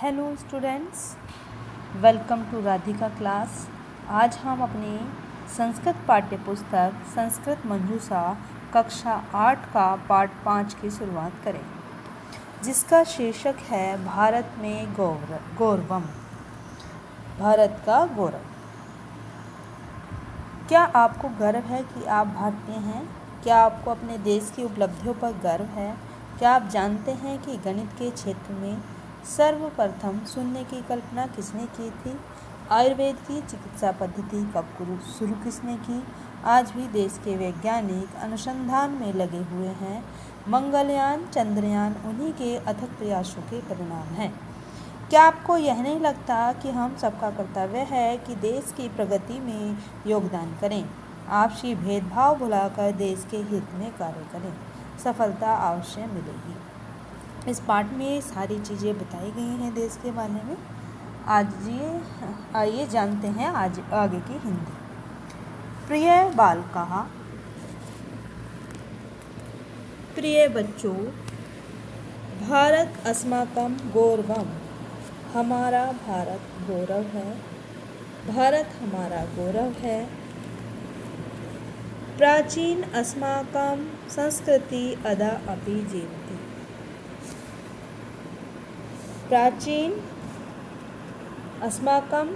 Hello students, welcome to Radhika class. आज हम अपने संस्कृत पाठ्य पुस्तक संस्कृत मंजूषा कक्षा 8 का पाठ 5 की शुरुआत करें, जिसका शीर्षक है भारत में गौरवम। भारत का गौरव। क्या आपको गर्व है कि आप भारतीय हैं? क्या आपको अपने देश की उपलब्धियों पर गर्व है? क्या आप जानते हैं कि गणित के क्षेत्र में सर्वप्रथम शून्य की कल्पना किसने की थी? आयुर्वेद की चिकित्सा पद्धति कब शुरू किसने की? आज भी देश के वैज्ञानिक अनुसंधान में लगे हुए हैं। मंगलयान, चंद्रयान उन्हीं के अथक प्रयासों के परिणाम हैं। क्या आपको यह नहीं लगता कि हम सबका कर्तव्य है कि देश की प्रगति में योगदान करें, आपसी भेदभाव भुलाकर देश के हित में कार्य करें? सफलता अवश्य मिलेगी। इस पाठ में सारी चीज़ें बताई गई हैं देश के बारे में। आइए जानते हैं आज आगे की हिंदी। प्रिय बालका, प्रिय बच्चों, भारत अस्माकं गौरवम। हमारा भारत गौरव है। भारत हमारा गौरव है। प्राचीन अस्माकं संस्कृति अदा अपि जीवति। प्राचीन अस्माकं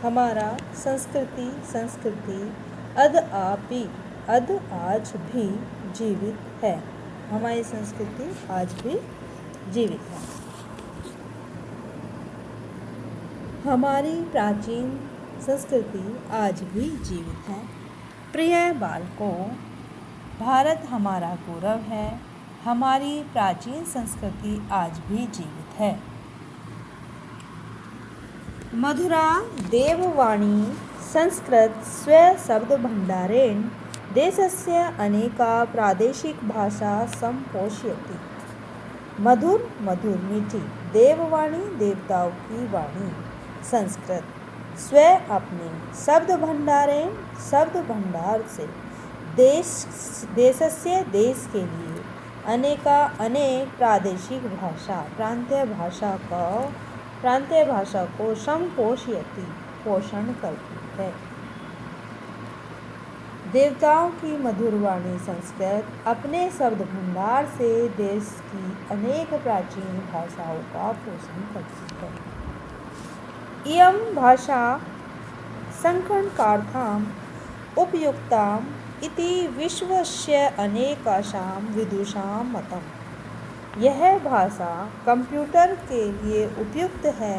हमारा संस्कृति अद आज भी जीवित है। हमारी संस्कृति आज भी जीवित है। हमारी प्राचीन संस्कृति आज भी जीवित है। प्रिय बालकों, भारत हमारा गौरव है। हमारी प्राचीन संस्कृति आज भी जीवित है। मधुरा देववाणी संस्कृत स्वशब्दभण्डारेण देशस्य अनेका प्रादेशिकभाषा सम्पोषयति। मधुर मीठी देववाणी, देवताओं की वाणी संस्कृत स्व अपने शब्द भंडार से देशस्य देश के लिए अनेक प्रादेशिक भाषा प्रांतीय भाषा को सम्पोषयति पोषण करती है। देवताओं की मधुर वाणी संस्कृत अपने शब्द भंडार से देश की अनेक प्राचीन भाषाओं का पोषण करती है। इयं भाषा संकरणकार्थम् उपयुक्ताम् इति विश्वस्य अनेकासां विदुषां मतम्। यह भाषा कंप्यूटर के लिए उपयुक्त है,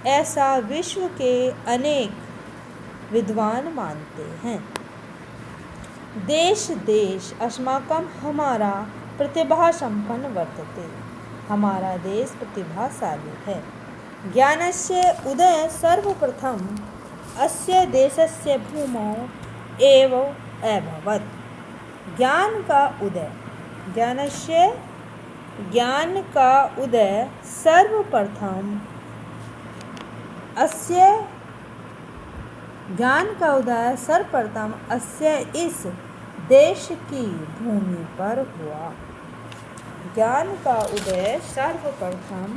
ऐसा विश्व के अनेक विद्वान मानते हैं। देश अस्माकं हमारा प्रतिभा संपन्न वर्तते। हमारा देश प्रतिभाशाली है। ज्ञानस्य उदय सर्वप्रथम अस्य देशस्य भूमौ एव अभवत्। ज्ञान का उदय सर्वप्रथम अस्य इस देश की भूमि पर हुआ। ज्ञान का उदय सर्वप्रथम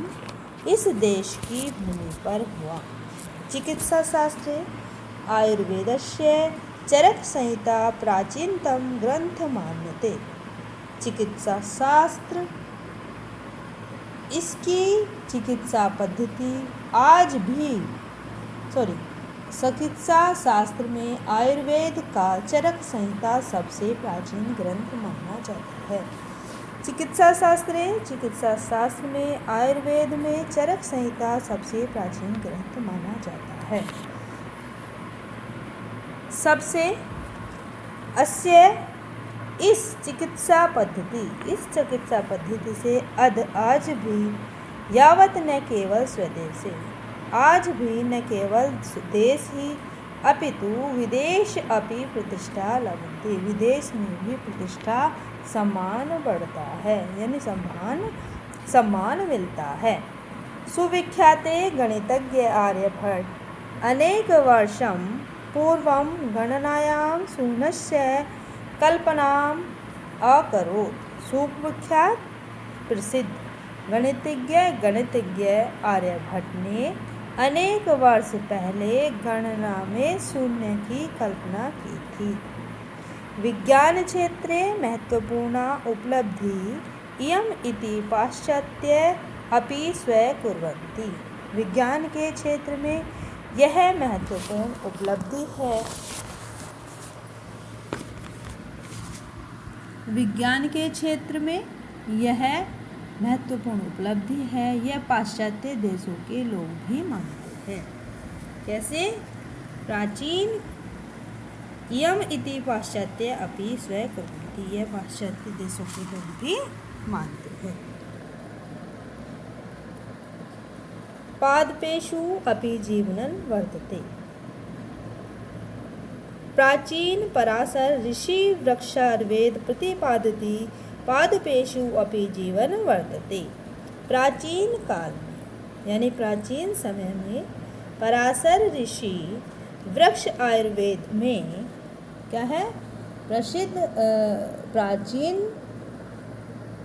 इस देश की भूमि पर हुआ। चिकित्सा शास्त्रे आयुर्वेदस्य चरक संहिता प्राचीनतम ग्रंथ मान्यते। चिकित्सा शास्त्र, इसकी चिकित्सा पद्धति चिकित्सा शास्त्र में आयुर्वेद का चरक संहिता सबसे प्राचीन ग्रंथ माना जाता है। चिकित्सा शास्त्र में आयुर्वेद में चरक संहिता सबसे प्राचीन ग्रंथ माना जाता है। इस चिकित्सा पद्धति से आज भी यावत न केवल स्वदेशे, आज भी न केवल देश ही अपितु विदेश अपि प्रतिष्ठा लभते। विदेश में भी प्रतिष्ठा सम्मान बढ़ता है, यानी सम्मान मिलता है। सुविख्याते गणितज्ञ आर्यभट्ट अनेक वर्षं पूर्वं गणनायां शून्यस्य कल्पनाम् अकरोत्। सुविख्यात प्रसिद्ध गणितज्ञ आर्यभट्ट ने अनेक वर्ष पहले गणना में शून्य की कल्पना की थी। विज्ञान क्षेत्रे महत्वपूर्णा उपलब्धि इयम् इति पाश्चात्य अपि स्वीकुर्वन्ति। विज्ञान के क्षेत्र में यह महत्वपूर्ण उपलब्धि है। विज्ञान के क्षेत्र में यह महत्वपूर्ण उपलब्धि है, यह पाश्चात्य देशों के लोग भी मानते हैं। कैसे? प्राचीन इयम् इति पाश्चात्य अपि स्वीकुर्वन्ति, यह पाश्चात्य देशों के लोग भी मानते हैं। पादपेषु अपि जीवनं वर्तते। प्राचीन पराशर ऋषि वृक्षार्वेद प्रतिपादति पादपेषु अपि जीवनं वर्तते। प्राचीन काल में यानी प्राचीन समय में पराशर ऋषि वृक्ष आयुर्वेद में क्या है प्रसिद्ध। प्राचीन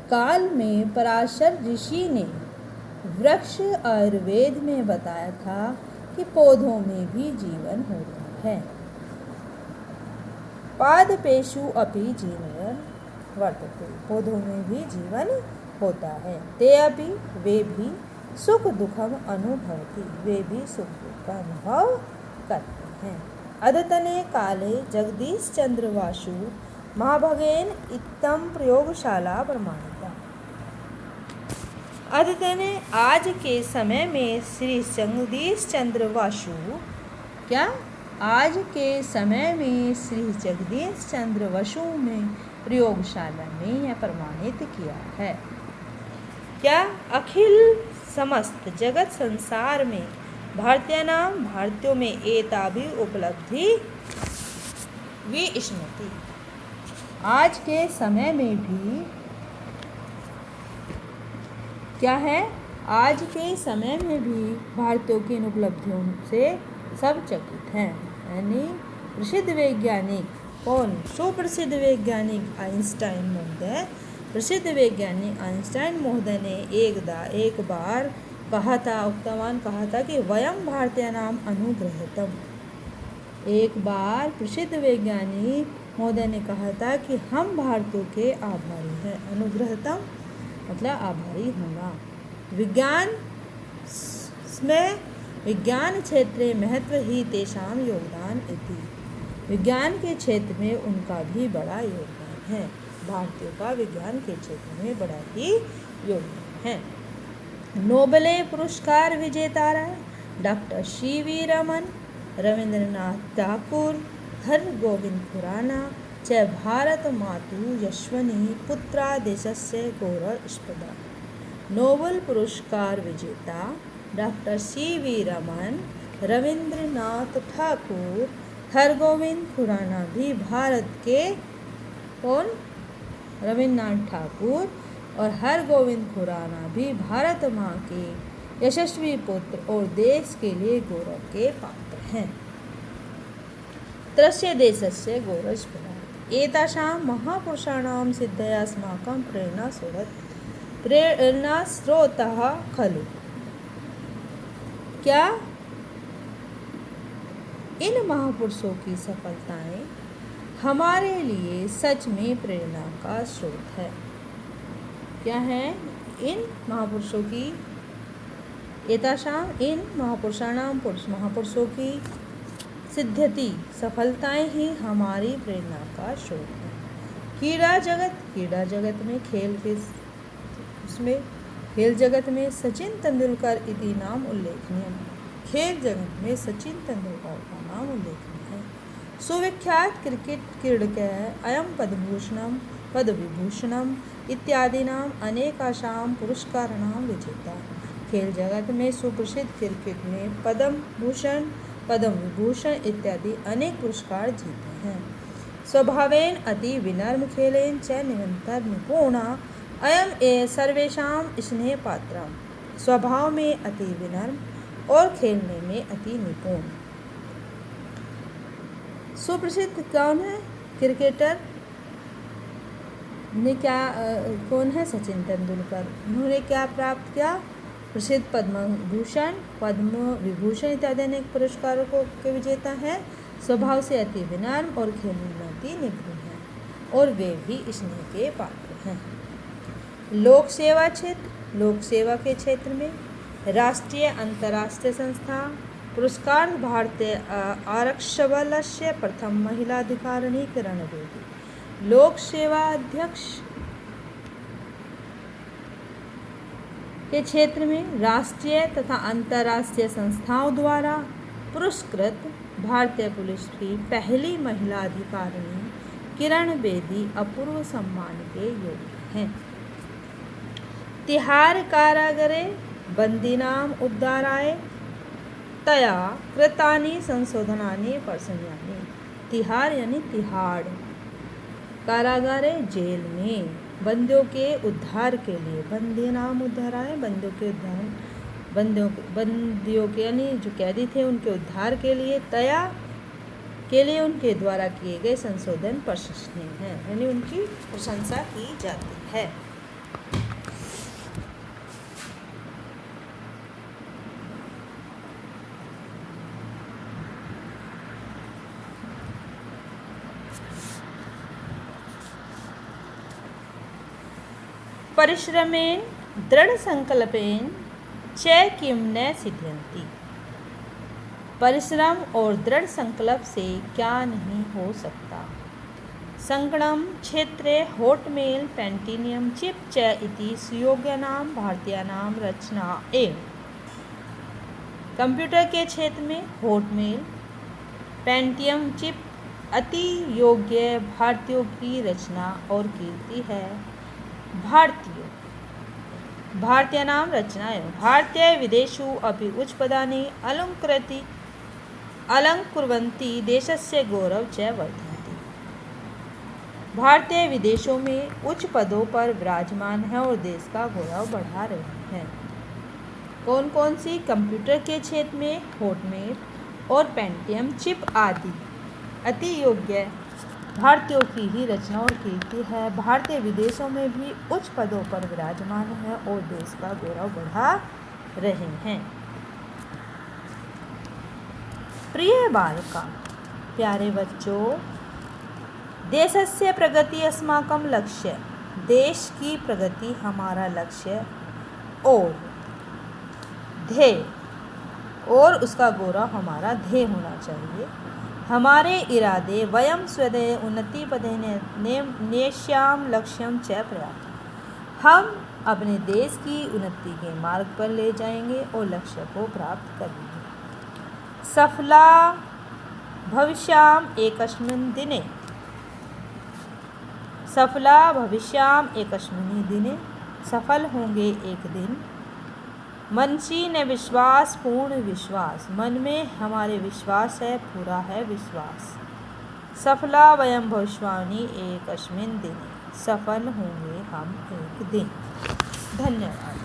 काल में पराशर ऋषि ने वृक्ष आयुर्वेद में बताया था कि पौधों में भी जीवन होता है। पादपेषु अपि जीवन वर्तते, पौधों में भी जीवन होता है। ते अपि वे भी सुख दुखम अनुभवति, वे भी सुख दुख का अनुभव करते हैं। अद्यतने काले जगदीश चंद्र वासु महाभगेन इत्थं प्रयोगशाला प्रमाणिता। अद्यतने आज के समय में श्री जगदीश चंद्र वासु क्या आज के समय में श्री जगदीश चंद्र वासु में प्रयोगशाला में यह प्रमाणित किया है। क्या अखिल समस्त जगत संसार में भारतीयों में एतावि उपलब्धि विस्मृति। आज के समय में भी क्या है, आज के समय में भी भारतीयों की इन उपलब्धियों से सब चकित हैं। यानी प्रसिद्ध वैज्ञानिक कौन? सुप्रसिद्ध वैज्ञानिक आइंस्टाइन महोदय। प्रसिद्ध वैज्ञानिक आइंस्टाइन महोदय ने एक बार कहा था, उक्तवान कहा था कि वयम भारतीयानाम अनुग्रहीतम। एक बार प्रसिद्ध वैज्ञानिक महोदय ने कहा था कि हम भारतीयों के आभारी हैं। अनुग्रहीतम मतलब आभारी होना। विज्ञान क्षेत्रे महत्व ही तेषां योगदान इति। विज्ञान के क्षेत्र में उनका भी बड़ा योगदान है। भारतीयों का विज्ञान के क्षेत्र में बड़ा ही योगदान है। नोबेल पुरस्कार विजेता डॉक्टर सी.वी. रमन, रविंद्रनाथ टैगोर, हरगोविंद खुराना च भारत मातु यशस्विनी पुत्रा देशस्य गौरवास्पदा। नोबेल पुरस्कार विजेता डॉक्टर सी.वी. रमन, रविंद्रनाथ ठाकुर, हरगोविंद खुराना भी भारत के कौन? रविंद्रनाथ ठाकुर और हरगोविंद खुराना भी भारत माँ के यशस्वी पुत्र और देश के लिए गौरव के पात्र हैं। तस्य देशस्य गौरवस्पदा। एतासां महापुरुषाणां सिद्धया अस्माकं प्रेरणास्रोतः खलु। क्या इन महापुरुषों की सफलताएं हमारे लिए सच में प्रेरणा का स्रोत है? क्या है? इन महापुरुषों की एतासाम इन महापुरुषों की सिद्धति सफलताएं ही हमारी प्रेरणा का स्रोत है। क्रीड़ा जगत में खेल जगत में सचिन तेंदुलकर इति नाम उल्लेखनीय। खेल जगत में सचिन तेंदुलकर का नाम उल्लेखनीय है। सुविख्यात क्रिकेट क्रीडकः अयं पद्मविभूषणम् इत्यादीनां अनेकासां पुरस्काराणां विजेता। खेल जगत में सुप्रसिद्ध क्रिकेट में पद्म विभूषण इत्यादि अनेक पुरस्कार जीते हैं। स्वभावेन अति विनम्र खेलेन च निरंतर निपुणा अयम सर्वेषां स्नेह पात्र। स्वभाव में अति विनम्र और खेलने में अति निपुण। सुप्रसिद्ध कौन है? क्रिकेटर ने क्या कौन है? सचिन तेंदुलकर। उन्होंने क्या प्राप्त किया? प्रसिद्ध पद्म भूषण, पद्म विभूषण इत्यादि अनेक पुरस्कारों के विजेता हैं। स्वभाव से अति विनम्र और खेल में अति निपुण हैं और वे भी स्नेह के पात्र हैं। लोक सेवा क्षेत्र, लोक सेवा के क्षेत्र में राष्ट्रीय अंतर्राष्ट्रीय संस्था पुरस्कार भारतीय आरक्षबलस्य प्रथम महिला अधिकारिणी किरण बेदी। लोक सेवा अध्यक्ष के क्षेत्र में राष्ट्रीय तथा अंतर्राष्ट्रीय संस्थाओं द्वारा पुरस्कृत भारतीय पुलिस की पहली महिला अधिकारिणी किरण बेदी अपूर्व सम्मान के योग्य हैं। तिहाड़ कारागरे बंदीनाम उद्धाराय तया कृतानि संशोधनानि प्रशंसनीयानि। तिहाड़ यानी तिहाड़, कारागारे जेल में बंदियों के उद्धार के लिए, बंदी नाम उद्धाराय बंदियों के उद्धार, बंदियों के यानी जो कैदी थे उनके उद्धार के लिए, तया के लिए उनके द्वारा किए गए संशोधन प्रशंसनीय हैं, यानी उनकी प्रशंसा की जाती है। परिश्रमेन दृढ़ संकल्पेन च किम न सिद्ध्यन्ति। परिश्रम और दृढ़ संकल्प से क्या नहीं हो सकता। संगणम क्षेत्रे होटमेल पेंटिनियम चिप च इति सुयोग्यानां भारतीयानां रचना एवं। कंप्यूटर के क्षेत्र में होटमेल पेंटियम चिप अति योग्य भारतीयों की रचना और कीर्ति है। भारतीयानां रचना एवं भारतीय विदेशु अपि उच्च पदानि अलंकुर्वन्ति देशस्य गौरव च वर्धयन्ति। भारतीय विदेशों में उच्च पदों पर विराजमान है और देश का गौरव बढ़ा रहे हैं। कौन कौन सी? कंप्यूटर के क्षेत्र में होटमेल और पेंटियम चिप आदि अति योग्य भारतीयों की ही रचना और कीर्ति है। भारतीय विदेशों में भी उच्च पदों पर विराजमान है और देश का गौरव बढ़ा रहे हैं। प्रिय बालका, प्यारे बच्चों, देशस्य प्रगति अस्माकं लक्ष्य, देश की प्रगति हमारा लक्ष्य और ध्येय और उसका गौरव हमारा ध्येय होना चाहिए। हमारे इरादे वयम स्वदे उन्नति पदे नेश्याम लक्ष्यम च प्रयात। हम अपने देश की उन्नति के मार्ग पर ले जाएंगे और लक्ष्य को प्राप्त करेंगे। सफला भविष्याम एकस्मिन् दिने, सफला भविष्याम एकस्मिन् दिने, सफल होंगे एक दिन। मनसी ने विश्वास, पूर्ण विश्वास, मन में हमारे विश्वास है, पूरा है विश्वास। सफला वयम भविष्यामि एकस्मिन् दिने, सफल होंगे हम एक दिन। धन्यवाद।